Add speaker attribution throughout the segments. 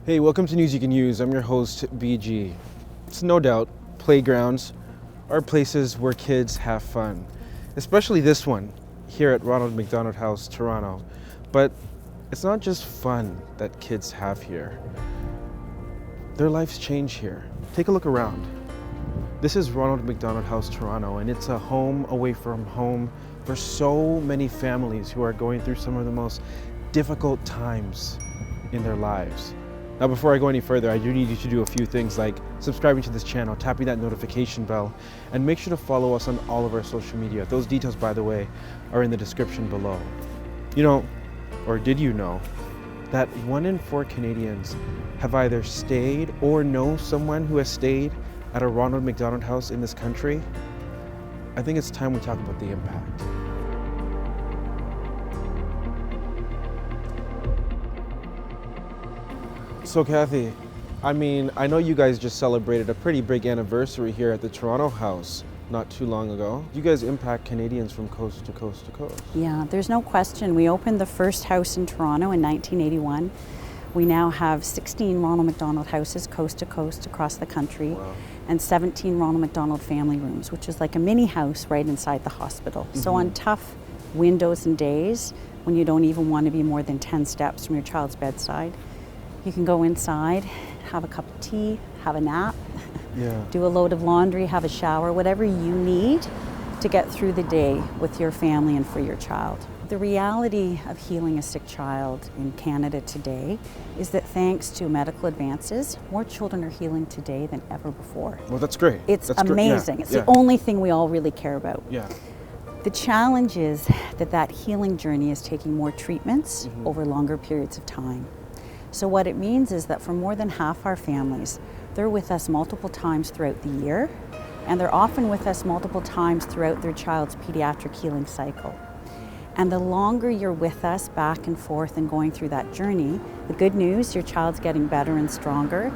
Speaker 1: Hey, welcome to News You Can Use. I'm your host, BG. It's no doubt playgrounds are places where kids have fun, especially this one here at Ronald McDonald House, Toronto. But it's not just fun that kids have here. Their lives change here. Take a look around. This is Ronald McDonald House, Toronto, and it's a home away from home for so many families who are going through some of the most difficult times in their lives. Now, before I go any further, I do need you to do a few things like subscribing to this channel, tapping that notification bell, and make sure to follow us on all of our social media. Those details, by the way, are in the description below. You know, or did you know, that 1 in 4 Canadians have either stayed or know someone who has stayed at a Ronald McDonald House in this country? I think it's time we talk about the impact. So Kathy, I know you guys just celebrated a pretty big anniversary here at the Toronto House not too long ago. You guys impact Canadians from coast to coast to coast.
Speaker 2: Yeah, there's no question. We opened the first house in Toronto in 1981. We now have 16 Ronald McDonald houses coast to coast across the country.
Speaker 1: Wow.
Speaker 2: And 17 Ronald McDonald family rooms, which is like a mini house right inside the hospital. So on tough windows and days, when you don't even want to be more than 10 steps from your child's bedside, you can go inside, have a cup of tea, have a nap, do a load of laundry, have a shower, whatever you need to get through the day with your family and for your child. The reality of healing a sick child in Canada today is that thanks to medical advances, more children are healing today than ever before.
Speaker 1: Well, that's great.
Speaker 2: It's amazing.
Speaker 1: Yeah.
Speaker 2: It's the only thing we all really care about.
Speaker 1: Yeah.
Speaker 2: The challenge is that healing journey is taking more treatments over longer periods of time. So what it means is that for more than half our families, they're with us multiple times throughout the year, and they're often with us multiple times throughout their child's pediatric healing cycle. And the longer you're with us back and forth and going through that journey, the good news, your child's getting better and stronger.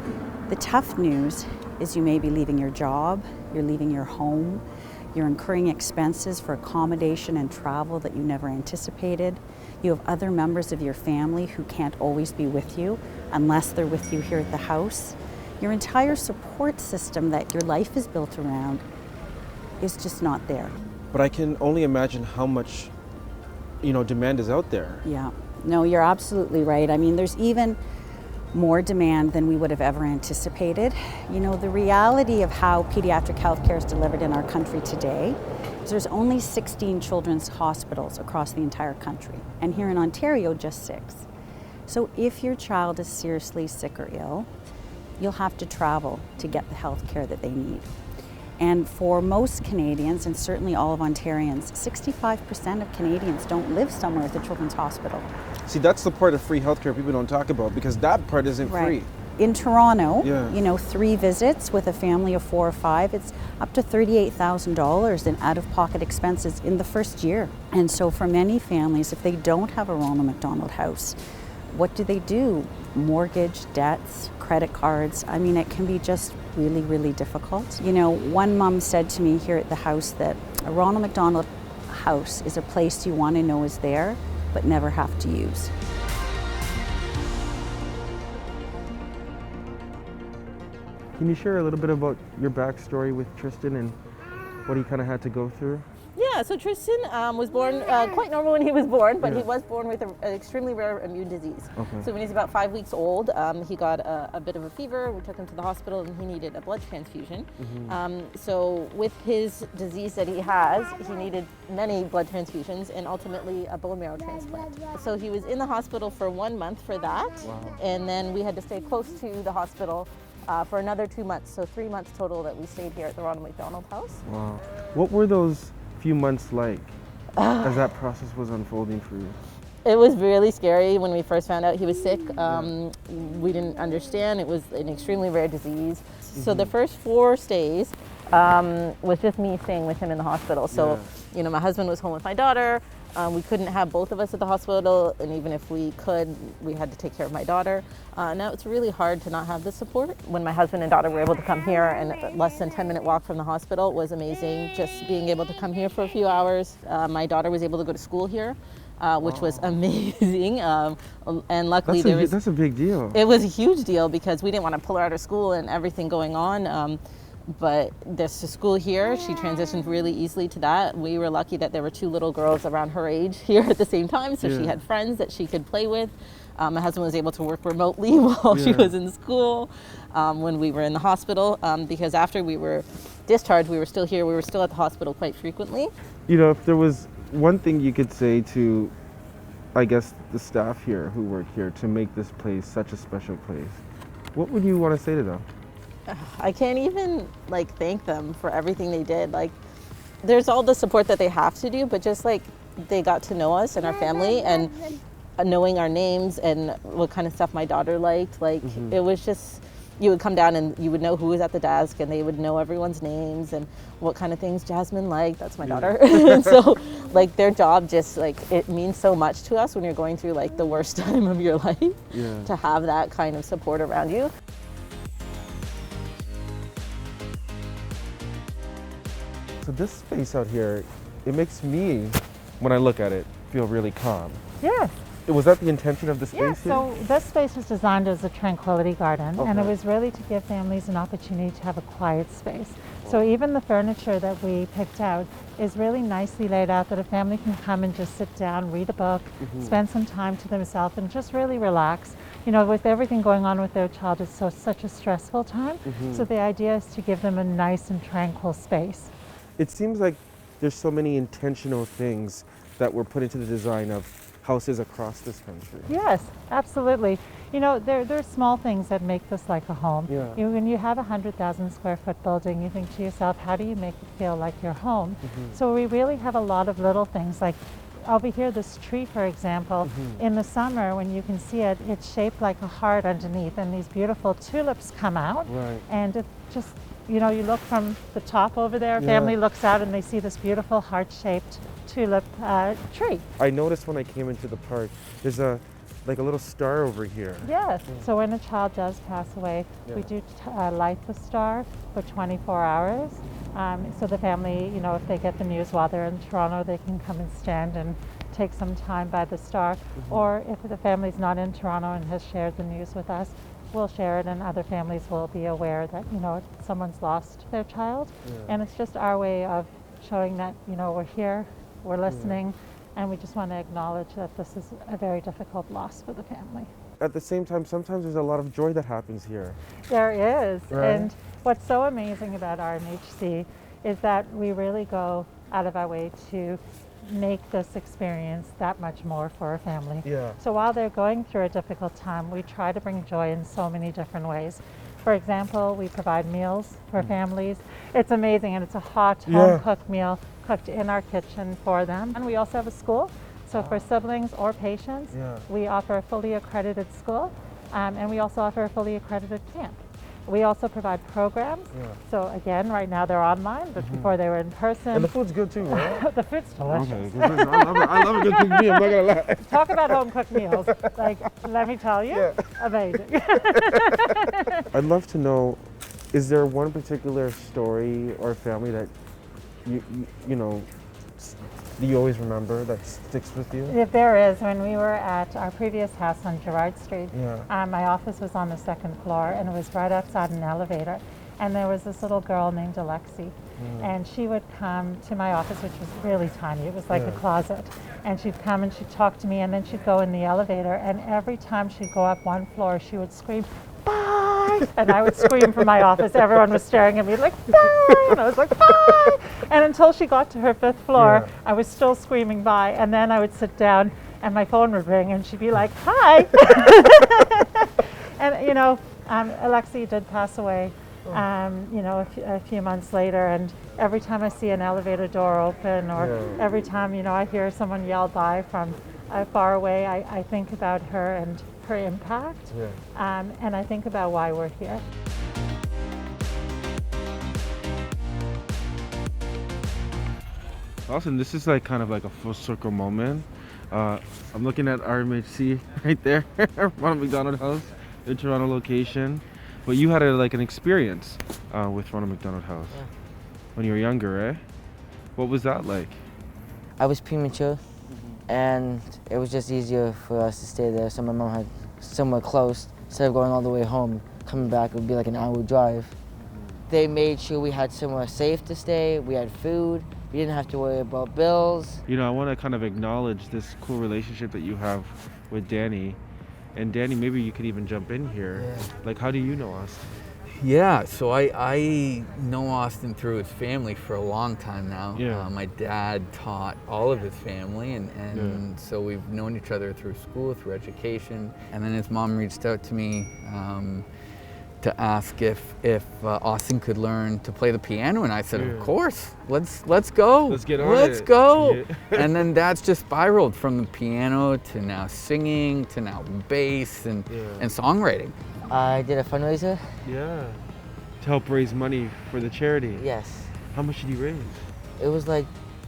Speaker 2: The tough news is you may be leaving your job, you're leaving your home, you're incurring expenses for accommodation and travel that you never anticipated. You have other members of your family who can't always be with you unless they're with you here at the house. Your entire support system that your life is built around is just not there.
Speaker 1: But I can only imagine how much, demand is out there.
Speaker 2: Yeah, no, you're absolutely right. There's even more demand than we would have ever anticipated. The reality of how pediatric healthcare is delivered in our country today is there's only 16 children's hospitals across the entire country, and here in Ontario, just 6. So if your child is seriously sick or ill, you'll have to travel to get the health care that they need. And for most Canadians, and certainly all of Ontarians, 65% of Canadians don't live somewhere at the Children's Hospital.
Speaker 1: See, that's the part of free healthcare people don't talk about, because that part isn't free.
Speaker 2: In Toronto, 3 visits with a family of 4 or 5, it's up to $38,000 in out-of-pocket expenses in the first year. And so for many families, if they don't have a Ronald McDonald House, what do? Mortgage, debts, credit cards. It can be just really, really difficult. One mom said to me here at the house that a Ronald McDonald House is a place you want to know is there, but never have to use.
Speaker 1: Can you share a little bit about your backstory with Tristan and what he kind of had to go through?
Speaker 3: Yeah, so Tristan was born quite normal when he was born, but he was born with an extremely rare immune disease.
Speaker 1: Okay.
Speaker 3: So when he's about 5 weeks old, he got a bit of a fever. We took him to the hospital and he needed a blood transfusion. So with his disease that he has, he needed many blood transfusions and ultimately a bone marrow transplant. So he was in the hospital for 1 month for that.
Speaker 1: Wow.
Speaker 3: And then we had to stay close to the hospital for another 2 months. So 3 months total that we stayed here at the Ronald McDonald House.
Speaker 1: Wow. What were those few months like as that process was unfolding for you?
Speaker 3: It was really scary when we first found out he was sick. We didn't understand. It was an extremely rare disease. So the first 4 stays was just me staying with him in the hospital. So, my husband was home with my daughter. We couldn't have both of us at the hospital, and even if we could, we had to take care of my daughter. Now it's really hard to not have the support. When my husband and daughter were able to come here, and less than 10-minute walk from the hospital was amazing. Just being able to come here for a few hours. My daughter was able to go to school here. which was amazing. And luckily
Speaker 1: That's a big deal.
Speaker 3: It was a huge deal because we didn't want to pull her out of school and everything going on. But there's a school here. She transitioned really easily to that. We were lucky that there were 2 little girls around her age here at the same time, so she had friends that she could play with. My husband was able to work remotely while she was in school when we were in the hospital, because after we were discharged, we were still here. We were still at the hospital quite frequently.
Speaker 1: You know, if there was one thing you could say to, I guess, the staff here who work here to make this place such a special place, what would you want to say to them?
Speaker 3: I can't even thank them for everything they did. There's all the support that they have to do, but just they got to know us and our family, and knowing our names and what kind of stuff my daughter liked. It was just, you would come down and you would know who was at the desk, and they would know everyone's names and what kind of things Jasmine liked. That's my daughter. And so their job just it means so much to us when you're going through the worst time of your life, to have that kind of support around you.
Speaker 1: So this space out here, it makes me, when I look at it, feel really calm.
Speaker 4: Yes.
Speaker 1: Was that the intention of the space here?
Speaker 4: So this space was designed as a tranquility garden, and it was really to give families an opportunity to have a quiet space. So even the furniture that we picked out is really nicely laid out that a family can come and just sit down, read a book, spend some time to themselves, and just really relax. You know, with everything going on with their child, it's such a stressful time. So the idea is to give them a nice and tranquil space.
Speaker 1: It seems like there's so many intentional things that were put into the design of houses across this country.
Speaker 4: Yes, absolutely. You know, there are small things that make this like a home.
Speaker 1: Yeah.
Speaker 4: When you have a 100,000 square foot building, you think to yourself, how do you make it feel like your home? So we really have a lot of little things, like over here, this tree, for example, in the summer when you can see it, it's shaped like a heart underneath, and these beautiful tulips come out.
Speaker 1: Right.
Speaker 4: And it just, you know, you look from the top over there, family looks out and they see this beautiful heart-shaped tulip tree.
Speaker 1: I noticed when I came into the park, there's a little star over here.
Speaker 4: Yes. So when a child does pass away, we do light the star for 24 hours. So the family, you know, if they get the news while they're in Toronto, they can come and stand and take some time by the star. Or if the family's not in Toronto and has shared the news with us, we'll share it, and other families will be aware that, you know, someone's lost their child. And it's just our way of showing that, you know, we're here, we're listening, and we just want to acknowledge that this is a very difficult loss for the family.
Speaker 1: At the same time, sometimes there's a lot of joy that happens here.
Speaker 4: There is.
Speaker 1: Right.
Speaker 4: And what's so amazing about RMHC is that we really go out of our way to make this experience that much more for a family.
Speaker 1: Yeah.
Speaker 4: So while they're going through a difficult time, we try to bring joy in so many different ways. For example, we provide meals for families. It's amazing, and it's a hot home-cooked meal cooked in our kitchen for them. And we also have a school. So for siblings or patients, we offer a fully accredited school, and we also offer a fully accredited camp. We also provide programs. So again, right now they're online, but before they were in person.
Speaker 1: And the food's good too, right?
Speaker 4: The food's delicious.
Speaker 1: Okay. I love a good cooked meal, I'm not gonna lie.
Speaker 4: Talk about home-cooked meals. Let me tell you, amazing.
Speaker 1: I'd love to know, is there one particular story or family that you know, you always remember that sticks with you?
Speaker 4: If there is, when we were at our previous house on Gerrard Street, my office was on the 2nd floor, and it was right outside an elevator. And there was this little girl named Alexi, and she would come to my office, which was really tiny. It was like a closet. And she'd come and she'd talk to me, and then she'd go in the elevator, and every time she'd go up one floor, she would scream, "Bye!" And I would scream from my office. Everyone was staring at me like, "Bye!" And I was like, "Bye!" And until she got to her 5th floor, I was still screaming bye. And then I would sit down, and my phone would ring, and she'd be like, "Hi!" And, you know, Alexi did pass away. You know, a few months later, and every time I see an elevator door open, or every time, you know, I hear someone yell "bye" from far away, I think about her and her impact, and I think about why we're here.
Speaker 1: Awesome. This is kind of like a full circle moment. I'm looking at RMHC right there, Ronald McDonald House, the Toronto location. But you had an experience with Ronald McDonald House when you were younger, eh? What was that like?
Speaker 5: I was premature, and it was just easier for us to stay there. So my mom had somewhere close. Instead of going all the way home, coming back, it would be like an hour drive. They made sure we had somewhere safe to stay, we had food, we didn't have to worry about bills.
Speaker 1: You know, I want to kind of acknowledge this cool relationship that you have with Danny. And Danny, maybe you could even jump in here.
Speaker 6: Yeah.
Speaker 1: Like, how do you know Austin?
Speaker 6: Yeah, so I know Austin through his family for a long time now.
Speaker 1: Yeah.
Speaker 6: My dad taught all of his family, and so we've known each other through school, through education. And then his mom reached out to me to ask if Austin could learn to play the piano, and I said, of course, let's go.
Speaker 1: Let's get on
Speaker 6: Let's
Speaker 1: it.
Speaker 6: go.
Speaker 1: Yeah.
Speaker 6: And then that's just spiraled from the piano to now singing to now bass and songwriting.
Speaker 5: I did a fundraiser.
Speaker 1: Yeah. To help raise money for the charity.
Speaker 5: Yes.
Speaker 1: How much did you raise?
Speaker 5: It was like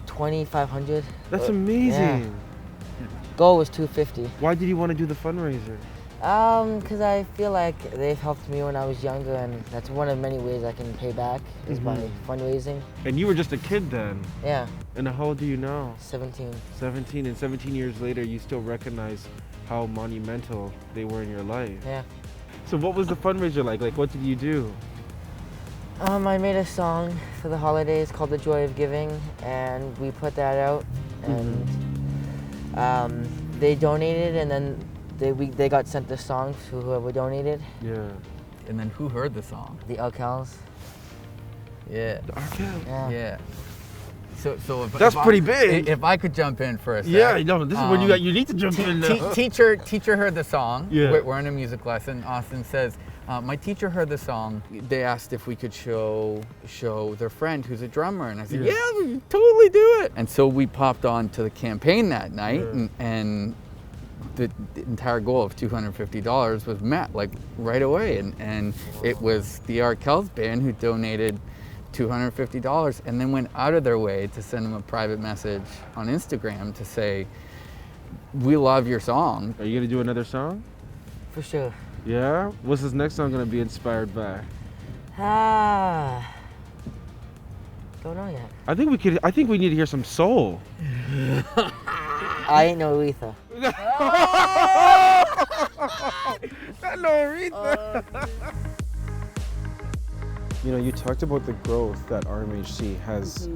Speaker 5: 2,500.
Speaker 1: That's amazing.
Speaker 5: Yeah. Goal was 250.
Speaker 1: Why did you want to do the fundraiser?
Speaker 5: Because I feel like they've helped me when I was younger, and that's one of many ways I can pay back is by fundraising.
Speaker 1: And you were just a kid then.
Speaker 5: Yeah.
Speaker 1: And how old are you now?
Speaker 5: 17.
Speaker 1: 17. And 17 years later, you still recognize how monumental they were in your life.
Speaker 5: Yeah.
Speaker 1: So what was the fundraiser like? Like, what did you do?
Speaker 5: I made a song for the holidays called The Joy of Giving, and we put that out, and they donated, and then they got sent the song to whoever donated.
Speaker 1: Yeah.
Speaker 6: And then who heard the song?
Speaker 5: The Alcals.
Speaker 6: Yeah.
Speaker 5: Yeah.
Speaker 6: Yeah. So if
Speaker 1: That's pretty big.
Speaker 6: If I could jump in for a sec.
Speaker 1: Yeah, no, this is when you need to jump in now.
Speaker 6: Teacher heard the song.
Speaker 1: Yeah.
Speaker 6: We're in a music lesson. Austin says, my teacher heard the song. They asked if we could show their friend who's a drummer, and I said, yeah, we can totally do it. And so we popped on to the campaign that night, and the entire goal of $250 was met like right away, and it was the Art Kells band who donated $250 and then went out of their way to send them a private message on Instagram to say, we love your song.
Speaker 1: Are you gonna do another song?
Speaker 5: For sure.
Speaker 1: Yeah? What's this next song gonna be inspired by?
Speaker 5: Don't know yet.
Speaker 1: I think we need to hear some soul.
Speaker 5: I ain't no Aretha.
Speaker 1: No Aretha. You know, you talked about the growth that RMHC has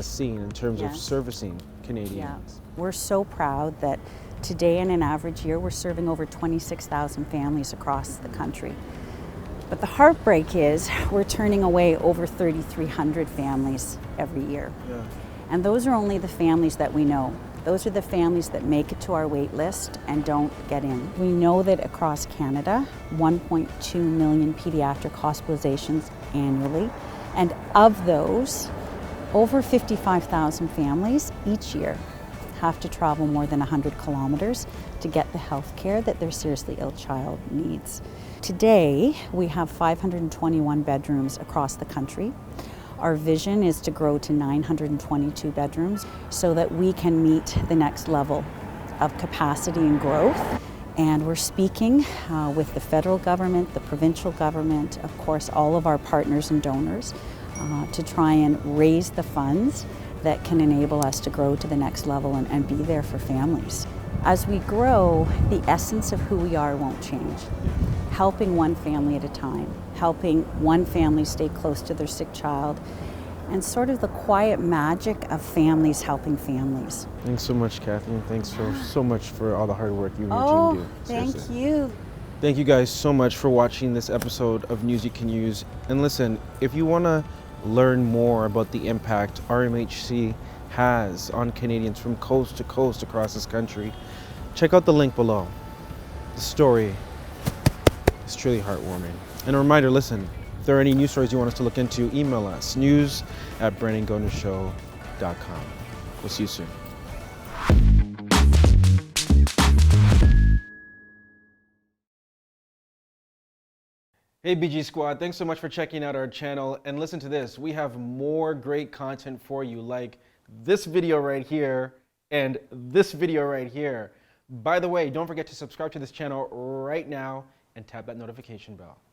Speaker 1: seen in terms of servicing Canadians.
Speaker 2: Yeah. We're so proud that today in an average year we're serving over 26,000 families across the country. But the heartbreak is we're turning away over 3,300 families every year.
Speaker 1: Yeah.
Speaker 2: And those are only the families that we know. Those are the families that make it to our wait list and don't get in. We know that across Canada, 1.2 million pediatric hospitalizations annually, and of those, over 55,000 families each year have to travel more than 100 kilometers to get the health care that their seriously ill child needs. Today, we have 521 bedrooms across the country. Our vision is to grow to 922 bedrooms so that we can meet the next level of capacity and growth. And we're speaking with the federal government, the provincial government, of course, all of our partners and donors to try and raise the funds that can enable us to grow to the next level and be there for families. As we grow, the essence of who we are won't change. Helping one family at a time, helping one family stay close to their sick child, and sort of the quiet magic of families helping families.
Speaker 1: Thanks so much, Kathleen. Thanks so much for all the hard work you and your team do.
Speaker 2: Thank
Speaker 1: Seriously.
Speaker 2: you.
Speaker 1: Thank you guys so much for watching this episode of News You Can Use. And listen, if you want to learn more about the impact RMHC has on Canadians from coast to coast across this country, check out the link below. The story is truly heartwarming. And a reminder, listen, if there are any news stories you want us to look into, email us, news@BrandonGonezShow.com. We'll see you soon. Hey BG Squad, thanks so much for checking out our channel. And listen to this, we have more great content for you, like this video right here and this video right here. By the way, don't forget to subscribe to this channel right now and tap that notification bell.